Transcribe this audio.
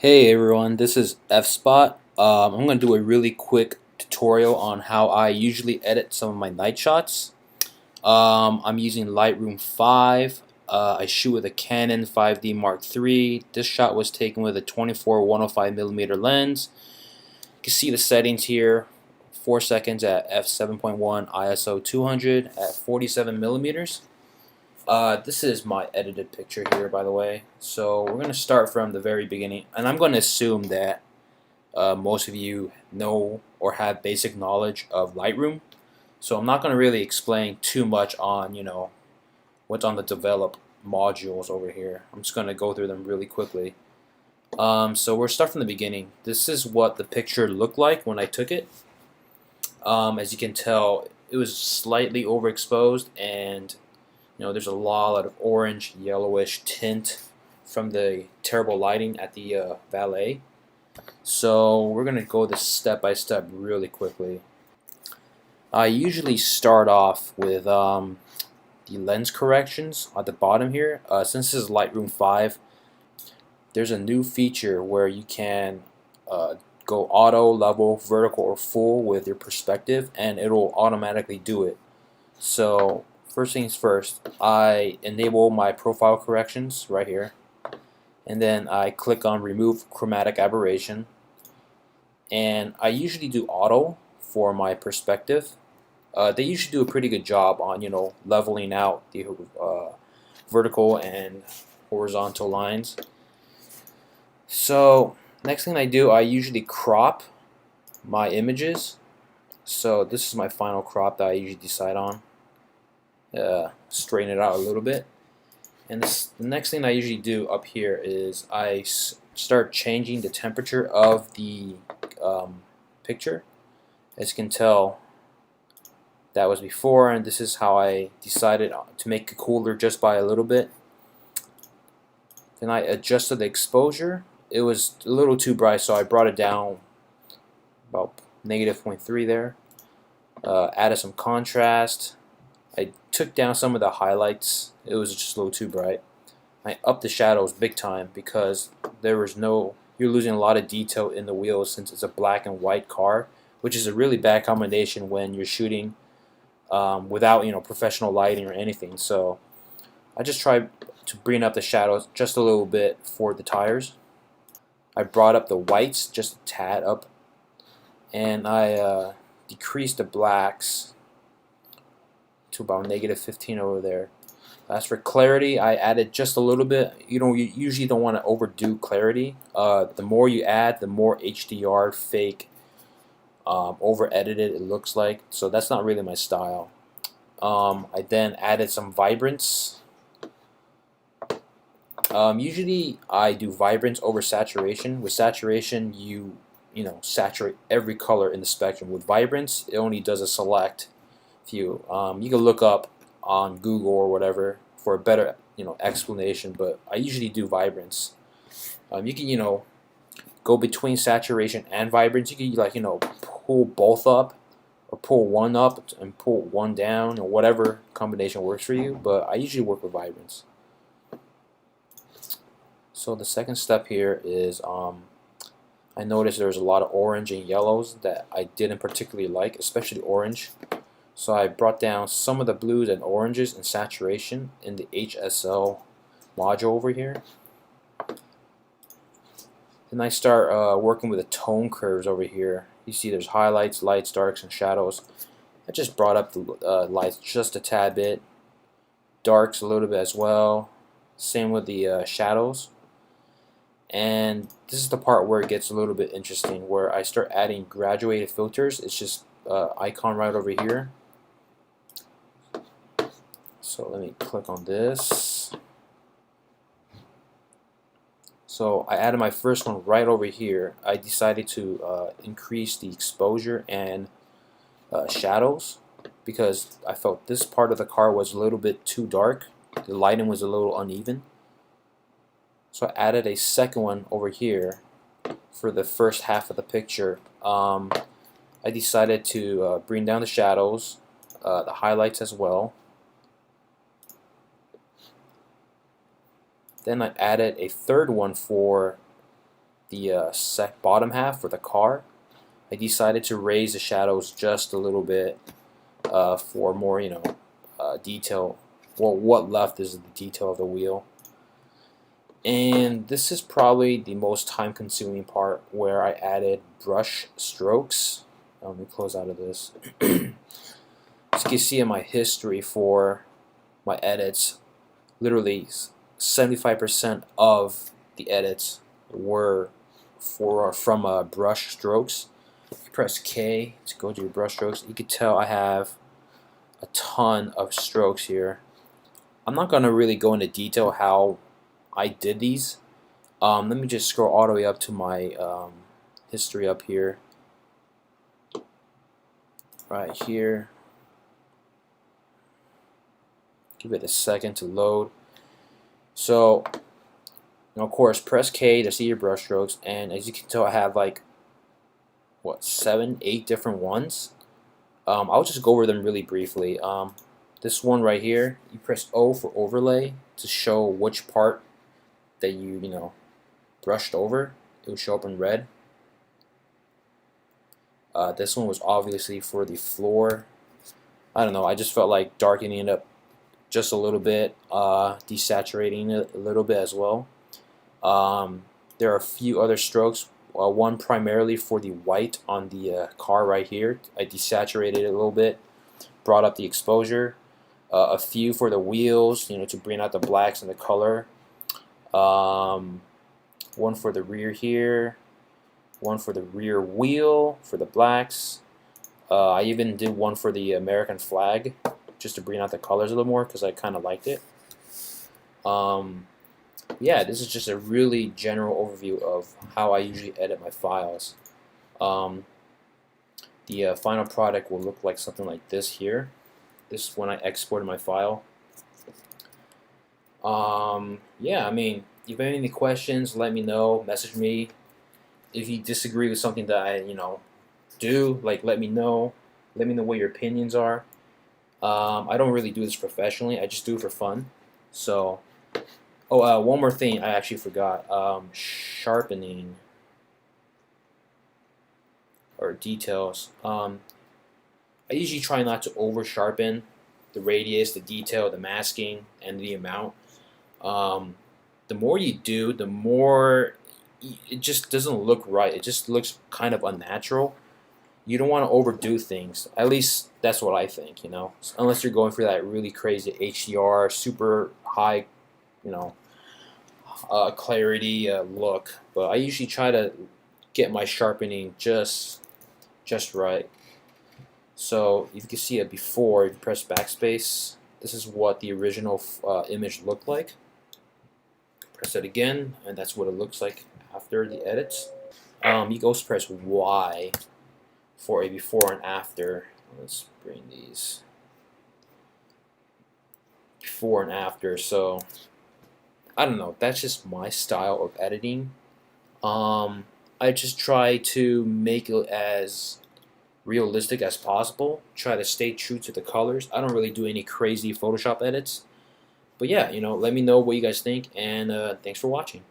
Hey everyone, this is Effspot. I'm going to do a really quick tutorial on how I usually edit some of my night shots. I'm using Lightroom 5. I shoot with a Canon 5D Mark III. This shot was taken with a 24-105mm lens. You can see the settings here. 4 seconds at f7.1 ISO 200 at 47mm. This is my edited picture here, by the way. So we're going to start from the very beginning, and I'm going to assume that most of you know or have basic knowledge of Lightroom. So I'm not going to really explain too much on, what's on the develop modules over here. I'm just going to go through them really quickly. So we'll start from the beginning. This is what the picture looked like when I took it. As you can tell, it was slightly overexposed, and there's a lot of orange, yellowish tint from the terrible lighting at the valet. So we're going to go this step by step really quickly. I usually start off with the lens corrections at the bottom here. Since this is Lightroom 5, there's a new feature where you can go auto, level, vertical, or full with your perspective, and it'll automatically do it. So first things first, I enable my profile corrections right here, and then I click on remove chromatic aberration, and I usually do auto for my perspective. They usually do a pretty good job on leveling out the vertical and horizontal lines. So next thing I do, I usually crop my images. So this is my final crop that I usually decide on. Straighten it out a little bit, and the next thing I usually do up here is I start changing the temperature of the picture. As you can tell, that was before, and this is how I decided to make it cooler just by a little bit. Then I adjusted the exposure. It was a little too bright, so I brought it down about -0.3 there. Added some contrast. I took down some of the highlights. It was just a little too bright. I upped the shadows big time because you're losing a lot of detail in the wheels since it's a black and white car, which is a really bad combination when you're shooting without professional lighting or anything. So I just tried to bring up the shadows just a little bit for the tires. I brought up the whites just a tad up, and I decreased the blacks to about -15 over there. As for clarity, I added just a little bit. You usually don't want to overdo clarity. The more you add, the more HDR, fake, over edited it looks like. So that's not really my style. I then added some vibrance. Usually I do vibrance over saturation. With saturation, you saturate every color in the spectrum. With vibrance, it only does a select few. You can look up on Google or whatever for a better explanation, but I usually do vibrance. You can go between saturation and vibrance. You can pull both up, or pull one up and pull one down, or whatever combination works for you, but I usually work with vibrance. So the second step here is I noticed there's a lot of orange and yellows that I didn't particularly like, especially orange. So I brought down some of the blues and oranges in saturation in the HSL module over here. Then I start working with the tone curves over here. You see there's highlights, lights, darks, and shadows. I just brought up the lights just a tad bit, darks a little bit as well. Same with the shadows. And this is the part where it gets a little bit interesting, where I start adding graduated filters. It's just icon right over here. So let me click on this. So I added my first one right over here. I decided to increase the exposure and shadows because I felt this part of the car was a little bit too dark. The lighting was a little uneven. So I added a second one over here for the first half of the picture. I decided to bring down the shadows, the highlights as well. Then I added a third one for the bottom half for the car, I decided to raise the shadows just a little bit for more, detail. Well, what left is the detail of the wheel. And this is probably the most time-consuming part, where I added brush strokes. Let me close out of this. As you can see in my history for my edits, literally 75% of the edits were from brush strokes. If you press K to go to your brush strokes, you can tell I have a ton of strokes here. I'm not gonna really go into detail how I did these. Let me just scroll all the way up to my history up here. Right here. Give it a second to load. So, of course, press K to see your brush strokes, and as you can tell, I have like, what, 7, 8 different ones. I'll just go over them really briefly. This one right here, you press O for overlay to show which part that you brushed over. It will show up in red. This one was obviously for the floor. I don't know, I just felt like darkening it up just a little bit, desaturating it a little bit as well. There are a few other strokes. One primarily for the white on the car right here. I desaturated it a little bit, brought up the exposure. A few for the wheels, to bring out the blacks and the color. One for the rear here. One for the rear wheel for the blacks. I even did one for the American flag, just to bring out the colors a little more because I kind of liked it. Yeah, this is just a really general overview of how I usually edit my files. The final product will look like something like this here. This is when I exported my file. Yeah, I mean, if you have any questions, let me know, message me. If you disagree with something that I, do, let me know. Let me know what your opinions are. I don't really do this professionally. I just do it for fun. So, one more thing I actually forgot. Sharpening or details. I usually try not to over sharpen the radius, the detail, the masking, and the amount. The more you do, the more it just doesn't look right. It just looks kind of unnatural. You don't want to overdo things. At least that's what I think, unless you're going for that really crazy HDR, super high, clarity look. But I usually try to get my sharpening just right. So if you can see it before, if you press backspace, this is what the original image looked like. Press it again, and that's what it looks like after the edits. You can also press Y for a before and after. Let's bring these before and after. So I don't know, that's just my style of editing. I just try to make it as realistic as possible, try to stay true to the colors. I don't really do any crazy Photoshop edits, but yeah, let me know what you guys think, and thanks for watching.